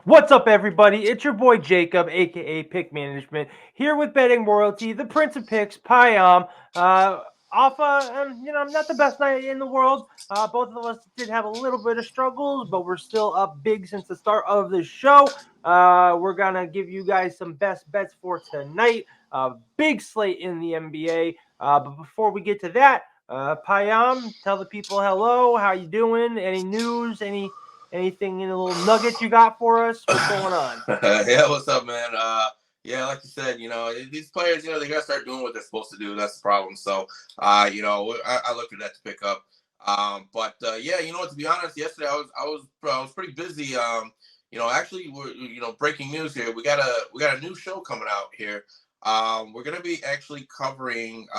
What's up, everybody? It's your boy Jacob, aka Pick Management, here with Betting Royalty, the Prince of Picks, Payam. Alpha, I'm not the best night in the world. Both of us did have a little bit of struggles, but we're still up big since the start of the show. We're gonna give you guys some best bets for tonight. Big slate in the NBA. But before we get to that, Payam, tell the people hello. How you doing? Any news? Anything in a little nugget you got for us? What's going on? Yeah, what's up, man? Yeah, like you said, these players, they gotta start doing what they're supposed to do. That's the problem. So, I looked at that to pick up. But yeah, what? To be honest, yesterday I was pretty busy. Actually, we're breaking news here. We got a new show coming out here. We're gonna be actually covering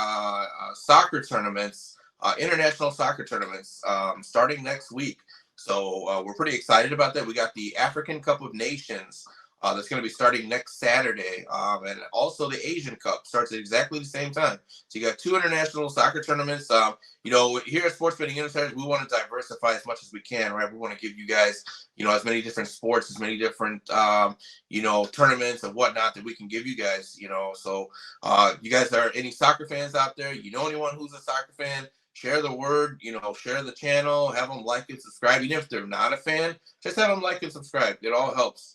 soccer tournaments, international soccer tournaments, starting next week. So we're pretty excited about that. We got the African Cup of Nations that's going to be starting next Saturday, and also the Asian Cup starts at exactly the same time. So you got two international soccer tournaments. Here at Sports Betting Insiders, we want to diversify as much as we can, right? We want to give you guys, as many different sports, as many different, tournaments and whatnot that we can give you guys. So you guys are any soccer fans out there? Anyone who's a soccer fan? Share the word, share the channel, have them like and subscribe. Even if they're not a fan, just have them like and subscribe. It all helps.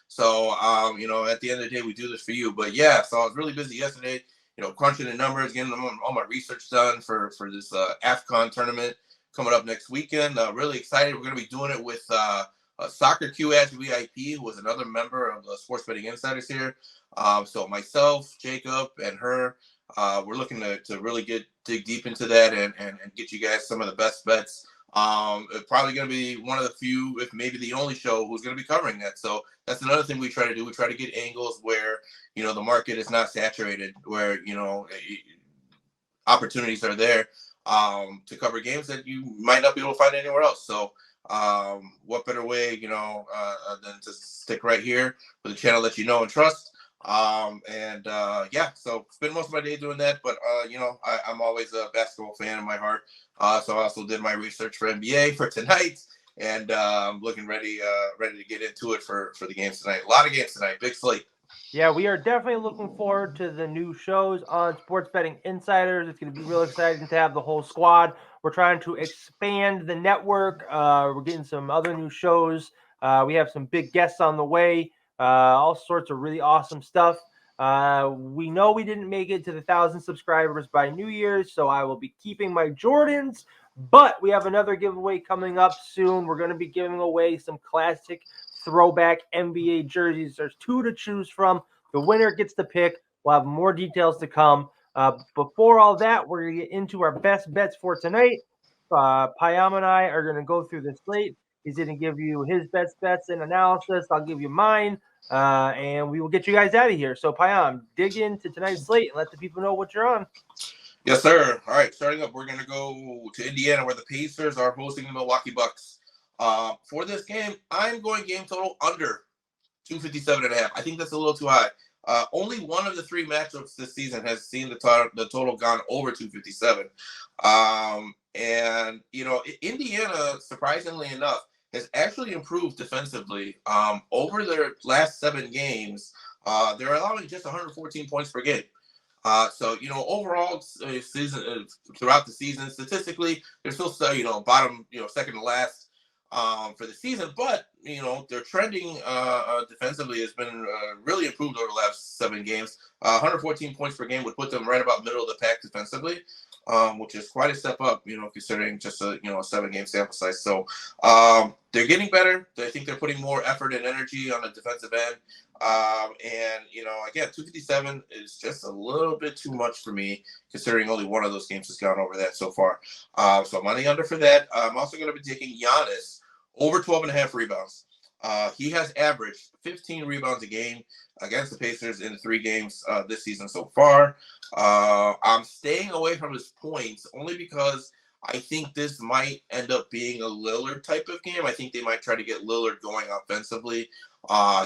So, at the end of the day, we do this for you. But yeah, so I was really busy yesterday, crunching the numbers, getting all my research done for this AFCON tournament coming up next weekend. Really excited. We're going to be doing it with Soccer QS VIP, who was another member of the Sports Betting Insiders here. So myself, Jacob, and her, we're looking to really dig deep into that and get you guys some of the best bets. It's probably going to be one of the few, if maybe the only show who's going to be covering that. So that's another thing we try to do. We try to get angles where, the market is not saturated, where, opportunities are there to cover games that you might not be able to find anywhere else. So what better way, than to stick right here with a channel that you know and trust. So spend most of my day doing that. But I'm always a basketball fan in my heart. So I also did my research for NBA for tonight, and I'm looking ready to get into it for the games tonight. A lot of games tonight, big slate. Yeah, we are definitely looking forward to the new shows on Sports Betting Insiders. It's going to be real exciting to have the whole squad. We're trying to expand the network. We're getting some other new shows. We have some big guests on the way. All sorts of really awesome stuff. We know we didn't make it to the 1,000 subscribers by New Year's, so I will be keeping my Jordans. But we have another giveaway coming up soon. We're going to be giving away some classic throwback NBA jerseys. There's two to choose from. The winner gets to pick. We'll have more details to come. Before all that, we're going to get into our best bets for tonight. Payam and I are going to go through the slate. He's going to give you his best bets and analysis. I'll give you mine, and we will get you guys out of here. So, Payam, dig into tonight's slate and let the people know what you're on. Yes, sir. All right, starting up, we're going to go to Indiana where the Pacers are hosting the Milwaukee Bucks. For this game, I'm going game total under 257.5. I think that's a little too high. Only one of the three matchups this season has seen the total gone over 257. Indiana, surprisingly enough, has actually improved defensively. Over their last 7 games, they're allowing just 114 points per game. Overall season throughout the season, statistically, they're still bottom, second to last for the season, but their trending defensively has been really improved over the last 7 games. 114 points per game would put them right about middle of the pack defensively, which is quite a step up, considering just a 7-game sample size. So they're getting better. I think they're putting more effort and energy on the defensive end. Again, 257 is just a little bit too much for me, considering only one of those games has gone over that so far. So I'm on the under for that. I'm also going to be taking Giannis over 12.5 rebounds. He has averaged 15 rebounds a game against the Pacers in 3 games this season so far. I'm staying away from his points only because I think this might end up being a Lillard type of game. I think they might try to get Lillard going offensively.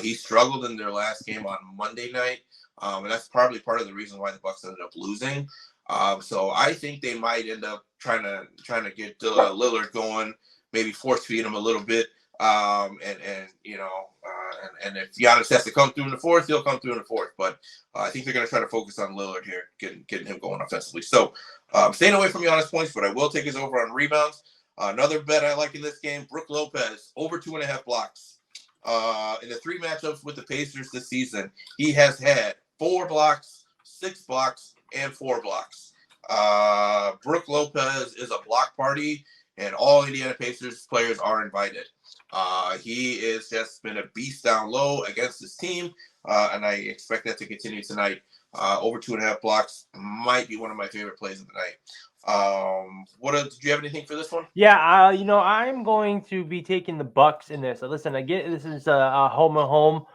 He struggled in their last game on Monday night, and that's probably part of the reason why the Bucks ended up losing. So I think they might end up trying to get Lillard going, maybe force feed him a little bit. And and if Giannis has to come through in the fourth, he'll come through in the fourth. But I think they're going to try to focus on Lillard here, getting him going offensively. So staying away from Giannis points, but I will take his over on rebounds. Another bet I like in this game, Brook Lopez, over 2.5 blocks. In the 3 matchups with the Pacers this season, he has had 4 blocks, 6 blocks, and 4 blocks. Brook Lopez is a block party, and all Indiana Pacers players are invited. He is just been a beast down low against his team, and I expect that to continue tonight. Over 2.5 blocks might be one of my favorite plays of the night. Did you have anything for this one? Yeah, I'm going to be taking the Bucks in this. Listen, I get this is a home and home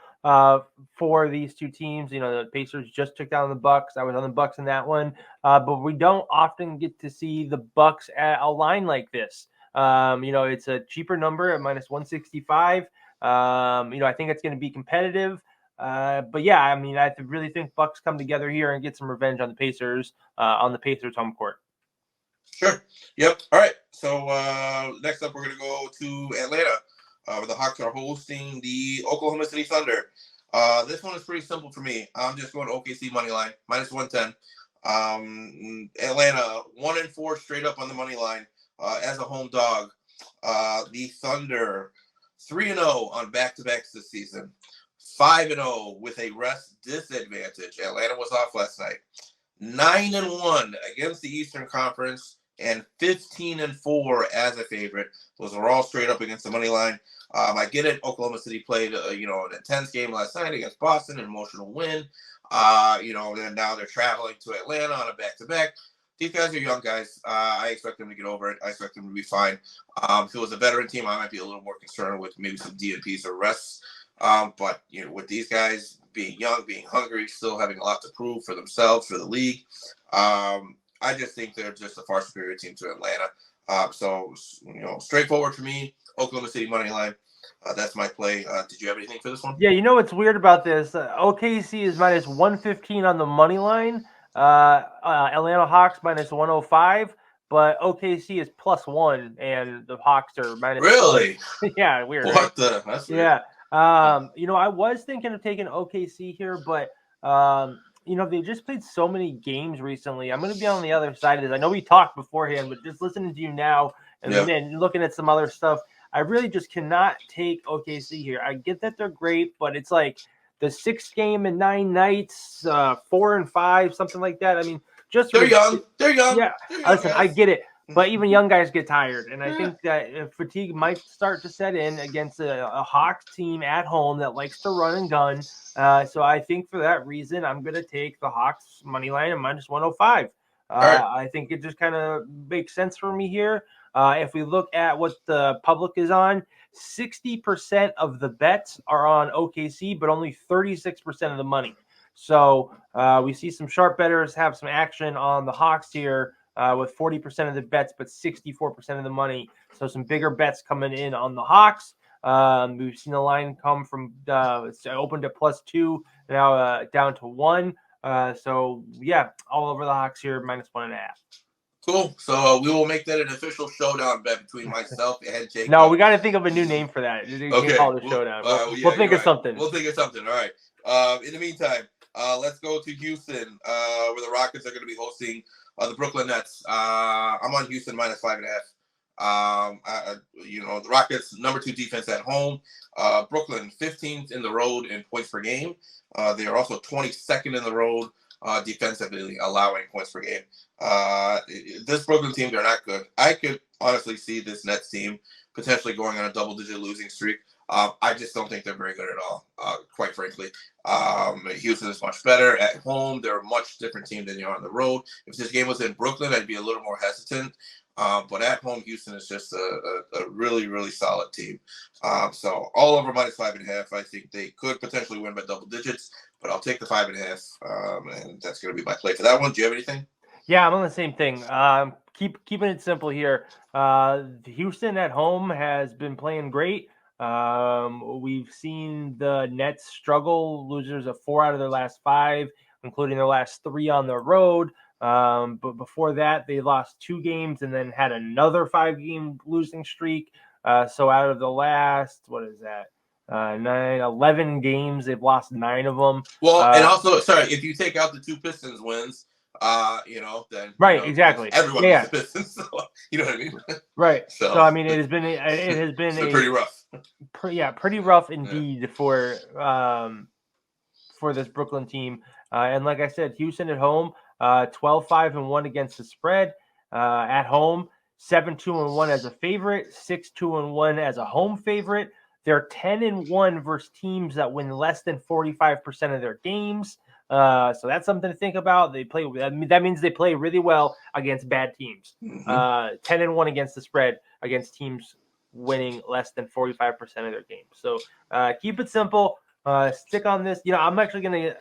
for these two teams. The Pacers just took down the Bucks. I was on the Bucks in that one, but we don't often get to see the Bucks at a line like this. It's a cheaper number at -165. I think it's going to be competitive. But yeah, I really think Bucks come together here and get some revenge on the Pacers home court. Sure. Yep. All right. So next up, we're going to go to Atlanta, where the Hawks are hosting the Oklahoma City Thunder. This one is pretty simple for me. I'm just going to OKC money line, -110. Atlanta 1-4 straight up on the money line as a home dog. The Thunder 3-0 on back-to-backs this season, 5-0 with a rest disadvantage. Atlanta was off last night. 9-1 against the Eastern Conference, and 15-4 as a favorite. Those are all straight up against the money line. I get it. Oklahoma City played, an intense game last night against Boston, an emotional win. And now they're traveling to Atlanta on a back-to-back. These guys are young guys. I expect them to get over it. I expect them to be fine. If it was a veteran team, I might be a little more concerned with maybe some DNPs or rests. But with these guys being young, being hungry, still having a lot to prove for themselves, for the league, I just think they're just a far superior team to Atlanta. So straightforward for me. Oklahoma City money line. That's my play. Did you have anything for this one? Yeah, what's weird about this? OKC is -115 on the money line. Atlanta Hawks -105, but OKC is +1, and the Hawks are -1. Really? Yeah, weird. What Right? the? That's weird. Yeah. I was thinking of taking OKC here, but they just played so many games recently. I'm going to be on the other side of this. I know we talked beforehand, but just listening to you now and then looking at some other stuff, I really just cannot take OKC here. I get that they're great, but it's like the 6th game in 9 nights, 4 and 5, something like that. They're young. They're young. Yeah, they're young listen, guys. I get it. But even young guys get tired, and I think that fatigue might start to set in against a Hawks team at home that likes to run and gun. So I think for that reason, I'm going to take the Hawks money line at -105. Right. I think it just kind of makes sense for me here. If we look at what the public is on, 60% of the bets are on OKC, but only 36% of the money. So we see some sharp bettors have some action on the Hawks here. With 40% of the bets, but 64% of the money. So some bigger bets coming in on the Hawks. We've seen the line come from it's opened at +2, now down to 1. So yeah, all over the Hawks here, -1.5. Cool. So we will make that an official showdown bet between myself and Jake. No, we got to think of a new name for that. You can't call it a showdown. We'll think of something. We'll think of something. All right. In the meantime, let's go to Houston, where the Rockets are going to be hosting the Brooklyn Nets. I'm on Houston -5.5. The Rockets number 2 defense at home. Brooklyn 15th in the road in points per game. They are also 22nd in the road defensively, allowing points per game. This Brooklyn team, they're not good. I could honestly see this Nets team potentially going on a double-digit losing streak. I just don't think they're very good at all, quite frankly. Houston is much better at home. They're a much different team than they are on the road. If this game was in Brooklyn, I'd be a little more hesitant. But at home, Houston is just a really, really solid team. So all over -5.5. I think they could potentially win by double digits, but I'll take the 5.5. And that's going to be my play for that one. Do you have anything? Yeah, I'm on the same thing. Keeping it simple here. Houston at home has been playing great. We've seen the Nets struggle, losers of 4 out of their last 5, including their last 3 on the road. But before that, they lost 2 games and then had another 5-game losing streak. So out of the last, what is that? 11 games, they've lost 9 of them. Well, and also, sorry, if you take out the 2 Pistons wins, then right, exactly. everyone beats the Pistons. So, you know what I mean? Right. So, I mean, it has been pretty rough. Pretty rough indeed for this Brooklyn team. And like I said, Houston at home, 12-5-1 against the spread. At home, 7-2-1 as a favorite, 6-2-1 as a home favorite. They're 10-1 versus teams that win less than 45% of their games. So that's something to think about. That means they play really well against bad teams. 10-1 against the spread against teams winning less than 45% of their games. So keep it simple. Stick on this. I'm actually gonna.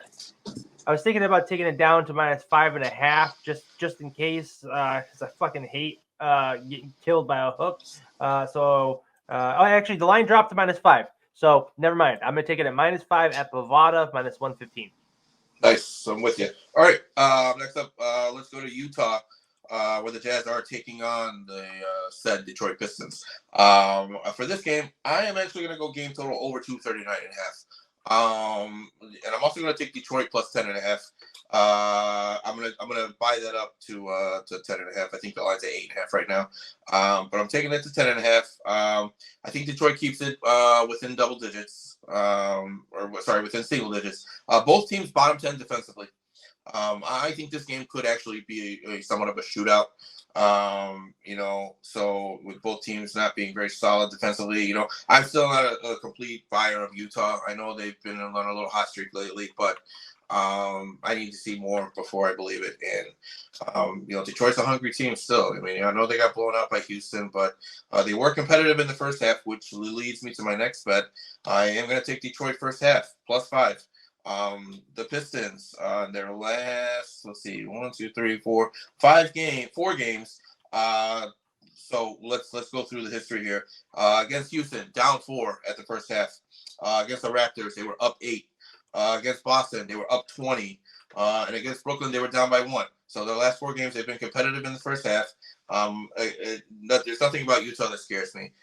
I was thinking about taking it down to -5.5, just in case, because I fucking hate getting killed by a hook. Actually, the line dropped to -5. So never mind. I'm gonna take it at -5 at Bovada, -115. Nice. I'm with you. All right. Next up, let's go to Utah, where the Jazz are taking on the said Detroit Pistons. For this game, I am actually going to go game total over 239.5. And I'm also going to take Detroit plus 10.5. I'm gonna buy that up to 10.5. I think the line's at 8.5 right now. But I'm taking it to 10.5. I think Detroit keeps it within double digits. Within single digits. Both teams bottom 10 defensively. I think this game could actually be a somewhat of a shootout. So with both teams not being very solid defensively, I'm still not a complete buyer of Utah. I know they've been on a little hot streak lately, but I need to see more before I believe it. And Detroit's a hungry team still. I mean, I know they got blown out by Houston, but they were competitive in the first half, which leads me to my next bet. I am going to take Detroit first half +5. The Pistons, their last, let's see, 4 games. So let's go through the history here. Against Houston, down 4 at the first half. Against the Raptors, they were up 8. Against Boston, they were up 20. And against Brooklyn, they were down by 1. So the last 4 games, they've been competitive in the first half. There's nothing about Utah that scares me.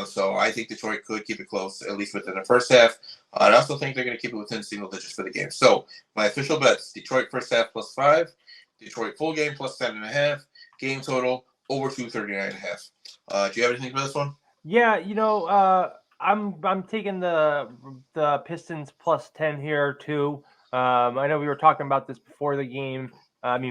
So I think Detroit could keep it close, at least within the first half. I also think they're going to keep it within single digits for the game. So my official bets: Detroit first half +5, Detroit full game +10.5, game total over 239.5. Do you have anything for this one? Yeah, I'm taking the Pistons +10 here too. I know we were talking about this before the game.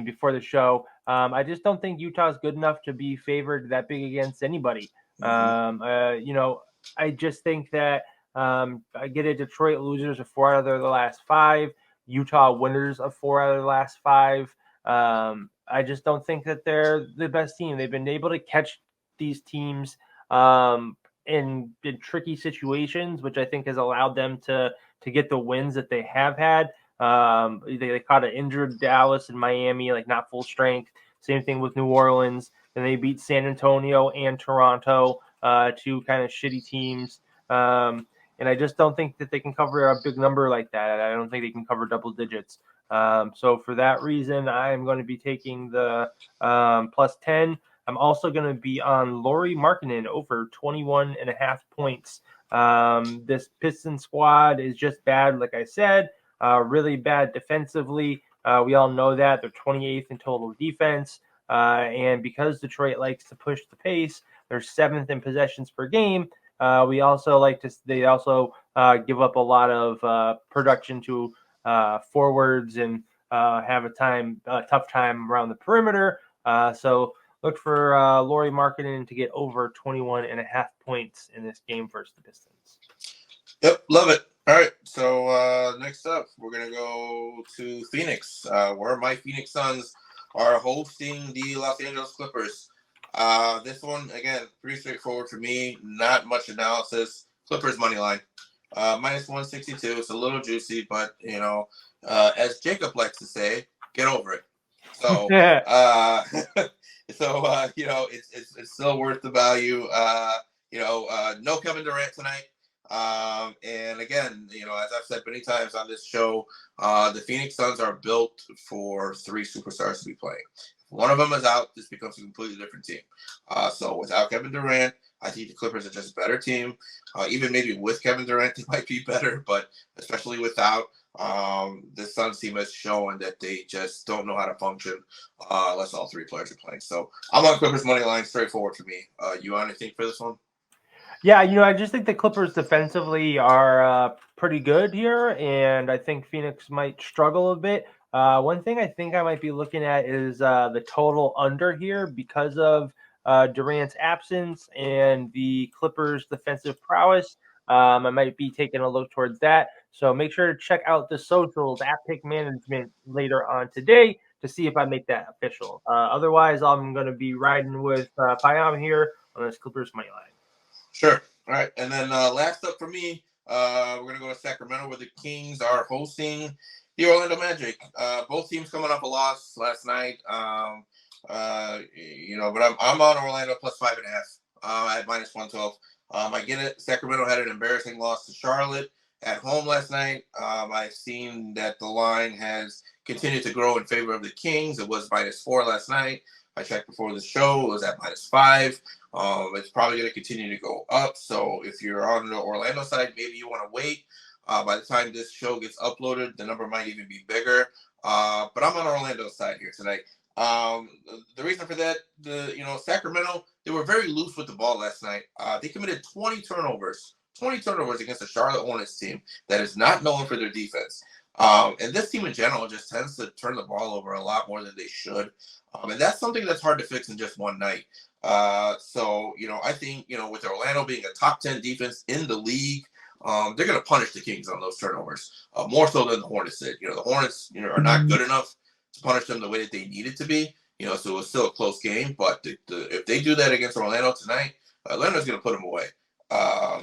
Before the show. I just don't think Utah's good enough to be favored that big against anybody. I just think that I get it. Detroit losers of 4 out of their last 5. Utah winners of 4 out of the last 5. I just don't think that they're the best team. They've been able to catch these teams in tricky situations, which I think has allowed them to get the wins that they have had. They caught an injured Dallas and Miami, like not full strength. Same thing with New Orleans. And they beat San Antonio and Toronto, 2 kind of shitty teams. And I just don't think that they can cover a big number like that. I don't think they can cover double digits. So for that reason, I'm going to be taking the +10. I'm also going to be on Lauri Markkanen over 21.5 points. This Piston squad is just bad, like I said. Really bad defensively. We all know that. They're 28th in total defense. And because Detroit likes to push the pace, they're 7th in possessions per game. They also give up a lot of production to forwards and have a tough time around the perimeter. So look for Lauri Markkanen to get over 21.5 points in this game versus the Pistons. Yep, love it. All right, so next up, we're going to go to Phoenix, where my Phoenix Suns are hosting the Los Angeles Clippers. This one, again, pretty straightforward for me. Not much analysis. Clippers money line. -162. It's a little juicy, but, as Jacob likes to say, get over it. So, it's still worth the value. No Kevin Durant tonight. And again, as I've said many times on this show, the Phoenix Suns are built for 3 superstars to be playing. If one of them is out, this becomes a completely different team. So without Kevin Durant, I think the Clippers are just a better team. Even maybe with Kevin Durant, they might be better, but especially without, the Suns team has shown that they just don't know how to function unless all three players are playing. So I'm on Clippers money line, straightforward for me. You on anything for this one? Yeah, I just think the Clippers defensively are pretty good here, and I think Phoenix might struggle a bit. One thing I think I might be looking at is the total under here because of Durant's absence and the Clippers' defensive prowess. I might be taking a look towards that. So make sure to check out the socials at Pick Management later on today to see if I make that official. Otherwise, I'm going to be riding with Payam here on this Clippers money line. Sure. All right. And then last up for me, we're going to go to Sacramento where the Kings are hosting the Orlando Magic. Both teams coming off a loss last night. But I'm on Orlando plus 5.5 at minus 112. I get it. Sacramento had an embarrassing loss to Charlotte at home last night. I've seen that the line has continued to grow in favor of the Kings. It was -4 last night. I checked before the show. It was at -5. It's probably going to continue to go up. So if you're on the Orlando side, maybe you want to wait. By the time this show gets uploaded, the number might even be bigger. But I'm on Orlando side here tonight. The reason for that, Sacramento, they were very loose with the ball last night. They committed 20 turnovers against the Charlotte Hornets team that is not known for their defense. And this team in general just tends to turn the ball over a lot more than they should. And that's something that's hard to fix in just one night. I think, with Orlando being a top 10 defense in the league, they're going to punish the Kings on those turnovers, more so than the Hornets did. The Hornets, are not good enough to punish them the way that they needed to be. So it was still a close game. But if they do that against Orlando tonight, Atlanta's going to put them away. I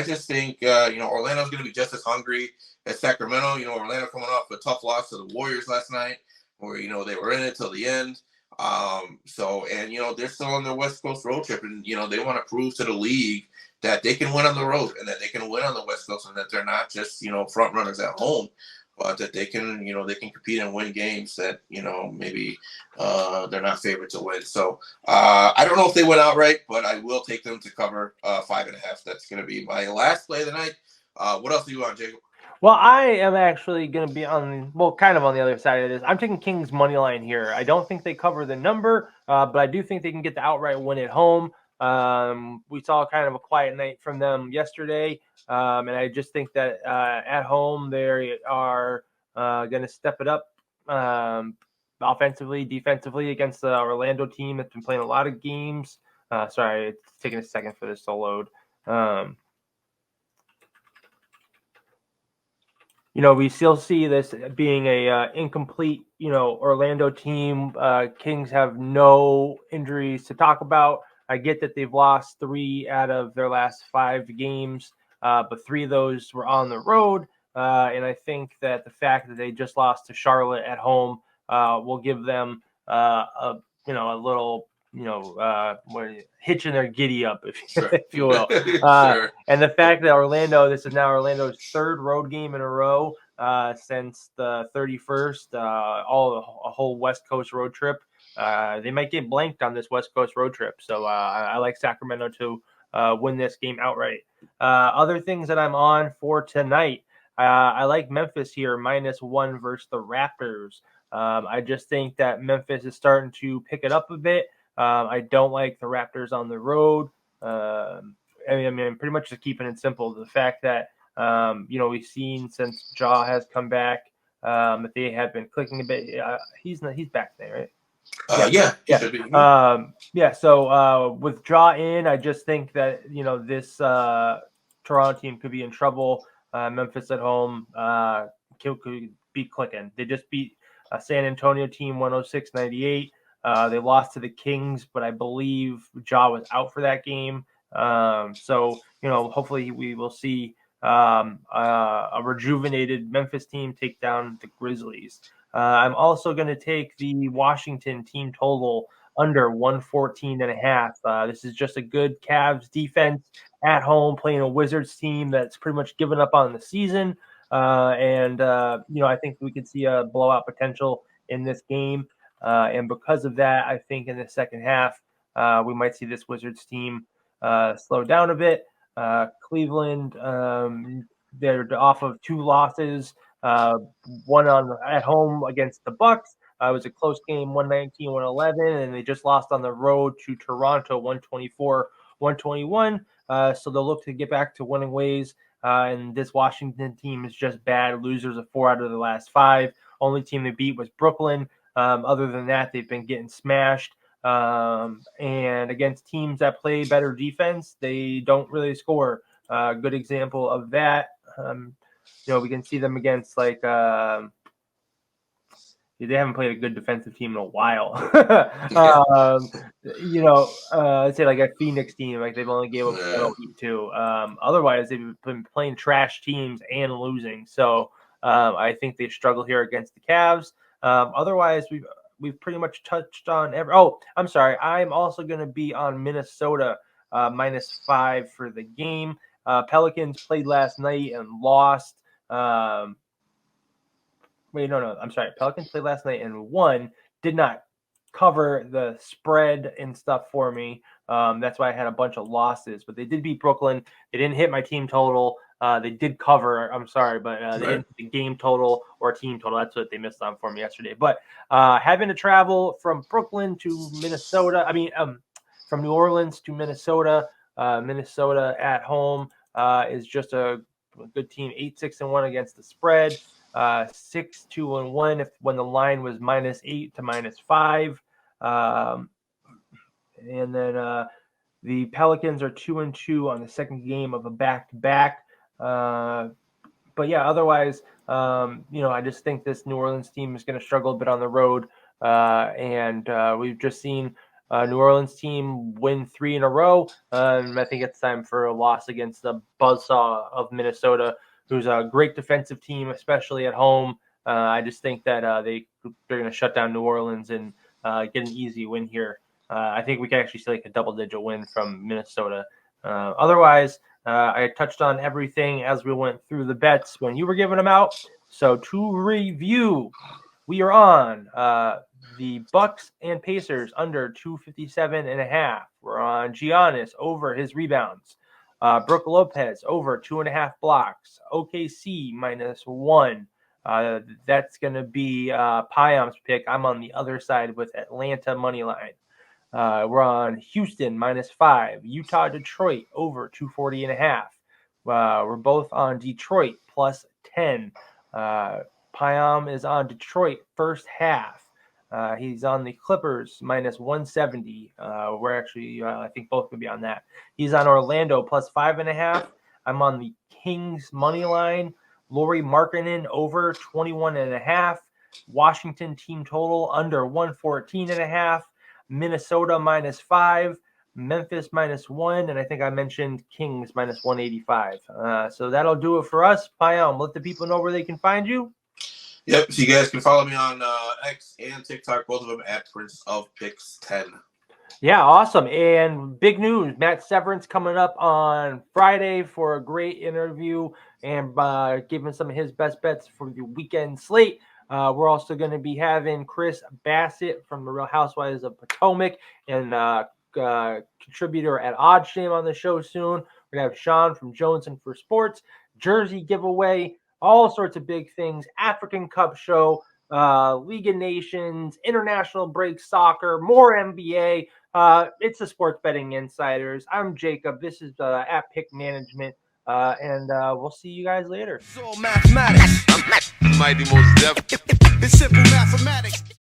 just think, Orlando's going to be just as hungry as Sacramento. Orlando coming off a tough loss to the Warriors last night, where, they were in it till the end. They're still on their West Coast road trip, and, they want to prove to the league that they can win on the road and that they can win on the West Coast and that they're not just, front runners at home, but that they can, they can compete and win games that, maybe they're not favored to win. So I don't know if they went outright, but I will take them to cover 5.5. That's going to be my last play of the night. What else do you want, Jacob? Well, I am actually going to be kind of on the other side of this. I'm taking Kings money line here. I don't think they cover the number, but I do think they can get the outright win at home. We saw kind of a quiet night from them yesterday, and I just think that at home they are going to step it up offensively, defensively against the Orlando team that's been playing a lot of games. Sorry, it's taking a second for this to load. We still see this being a incomplete, Orlando team. Kings have no injuries to talk about. I get that they've lost 3 out of their last 5 games, but 3 of those were on the road. And I think that the fact that they just lost to Charlotte at home will give them a little hitch in their giddy up, if you will. Sure. And the fact that this is now Orlando's 3rd road game in a row since the 31st, a whole West Coast road trip. They might get blanked on this West Coast road trip. So I like Sacramento to win this game outright. Other things that I'm on for tonight, I like Memphis here, -1 versus the Raptors. I just think that Memphis is starting to pick it up a bit. I don't like the Raptors on the road. Pretty much just keeping it simple. The fact that, we've seen since Ja has come back, that they have been clicking a bit. He's back there, right? Yeah. Should be. So with Ja in, I just think that, this Toronto team could be in trouble. Memphis at home could be clicking. They just beat a San Antonio team 106-98. They lost to the Kings, but I believe Ja was out for that game. Hopefully we will see a rejuvenated Memphis team take down the Grizzlies. I'm also going to take the Washington team total under 114.5. This is just a good Cavs defense at home playing a Wizards team that's pretty much given up on the season. I think we could see a blowout potential in this game. And because of that, I think in the second half, we might see this Wizards team slowed down a bit. Cleveland, they're off of 2 losses. One at home against the Bucks. It was a close game, 119-111, and they just lost on the road to Toronto, 124-121. So they'll look to get back to winning ways. And this Washington team is just bad. Losers of 4 out of the last 5. Only team they beat was Brooklyn. Other than that, they've been getting smashed. And against teams that play better defense, they don't really score. Good example of that. We can see them against they haven't played a good defensive team in a while. Let's say like a Phoenix team, like they've only gave up 2. Otherwise, they've been playing trash teams and losing. So I think they struggle here against the Cavs. Otherwise, we've pretty much touched on every. Oh, I'm sorry. I'm also going to be on Minnesota -5 for the game. Pelicans played last night and lost. I'm sorry. Pelicans played last night and won. Did not cover the spread and stuff for me. That's why I had a bunch of losses. But they did beat Brooklyn. They didn't hit my team total. They did cover. I'm sorry, but they didn't hit the game total or team total. That's what they missed on for me yesterday. But having to travel from Brooklyn to Minnesota, from New Orleans to Minnesota, Minnesota at home is just a good team. 8-6-1 against the spread. 6-2-1 when the line was -8 to -5. And then the Pelicans are 2-2 on the second game of a back-to-back. But yeah, otherwise, I just think this New Orleans team is going to struggle a bit on the road. And we've just seen New Orleans team win 3 in a row. I think it's time for a loss against the buzzsaw of Minnesota, who's a great defensive team, especially at home. I just think that they're going to shut down New Orleans and get an easy win here. I think we can actually see like a double-digit win from Minnesota. Otherwise, I touched on everything as we went through the bets when you were giving them out. So to review, we are on the Bucks and Pacers under 257.5. We're on Giannis over his rebounds. Brook Lopez over 2.5 blocks. OKC -1. That's going to be Payam's pick. I'm on the other side with Atlanta money line. We're on Houston -5. Utah Detroit over 240.5. We're both on Detroit +10. Payam is on Detroit first half. He's on the Clippers -170. We're actually, I think both could be on that. He's on Orlando +5.5. I'm on the Kings money line. Lauri Markkanen over 21.5. Washington team total under 114.5. Minnesota -5. Memphis -1. And I think I mentioned Kings -185. So that'll do it for us. Payam, let the people know where they can find you. Yep, so you guys can follow me on X and TikTok, both of them at Prince of Picks 10. Yeah, awesome. And big news, Matt Severance coming up on Friday for a great interview and giving some of his best bets for the weekend slate. We're also going to be having Chris Bassett from the Real Housewives of Potomac and contributor at Odd Shame on the show soon. We're going to have Sean from Jones and for Sports, jersey giveaway, all sorts of big things, African Cup show, League of Nations, international break soccer, more NBA. It's the Sports Betting Insiders. I'm Jacob. This is at Pick Management, and we'll see you guys later. It's all mathematics. Mighty most deaf. It's simple mathematics.